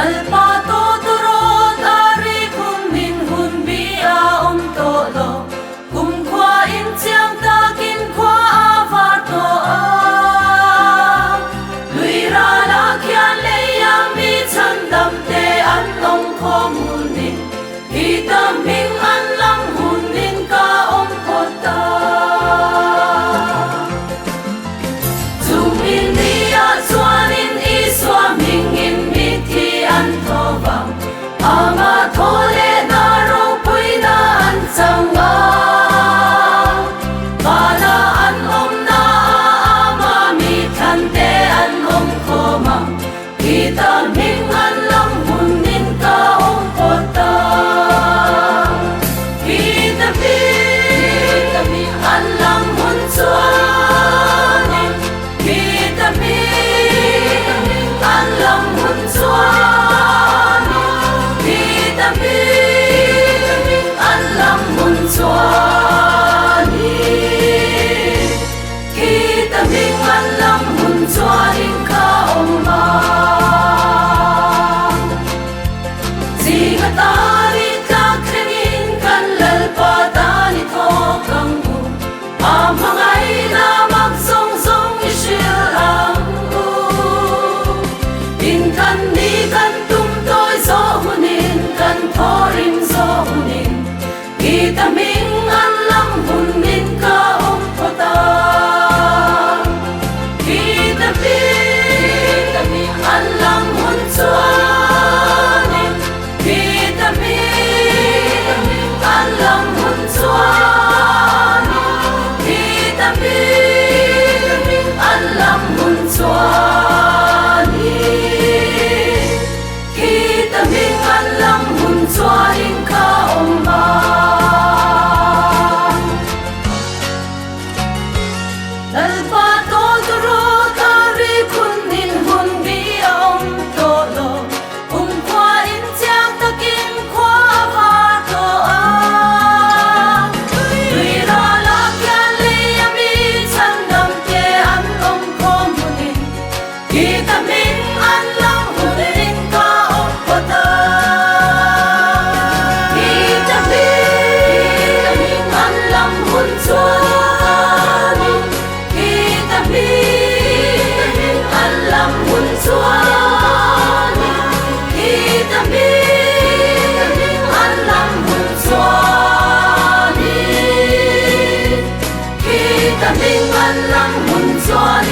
lalpa to turot ari kun min hun bia to lo kum kwa in chiang ta kin kwa avar to a lui ra la kyan le yang mi chan dam te an long kho mun nin hi tam ming an lam hun nin ka ko ta zum in dia chuan in I swaming in ama thole na ro pui na an changa bana an om na ama mi than te an om khoma kita ming an lam hun nin ka om kota kita mi an lam hun chuan kita mi an lam hun chuan an lam hun chuani kita ming an lam hun chuanin ka oma zinga tari ta krengin kan lalpa tani thokang bu amangai na mag song song ishil ang u in kan ni kan tum toy so hunin kan thorin so hunin kita ming an lam hun nin ka om kota kita ming an lam hun chuani kita ming an lam hun chuani kita ming an lam hun chuani kita ming an lam hun chuanin ka oma lalpa to turot ari kun nin hun bia to lo kwa in chiang takin kwa va to a lui ra la kyan le mi chan dam te an om kho munin kita ming an lam hun nin ka om kota kita ming an lam hun chuani kita ming an lam hun chuani kita ming an lam hun chuani kita ming an lam hun chuani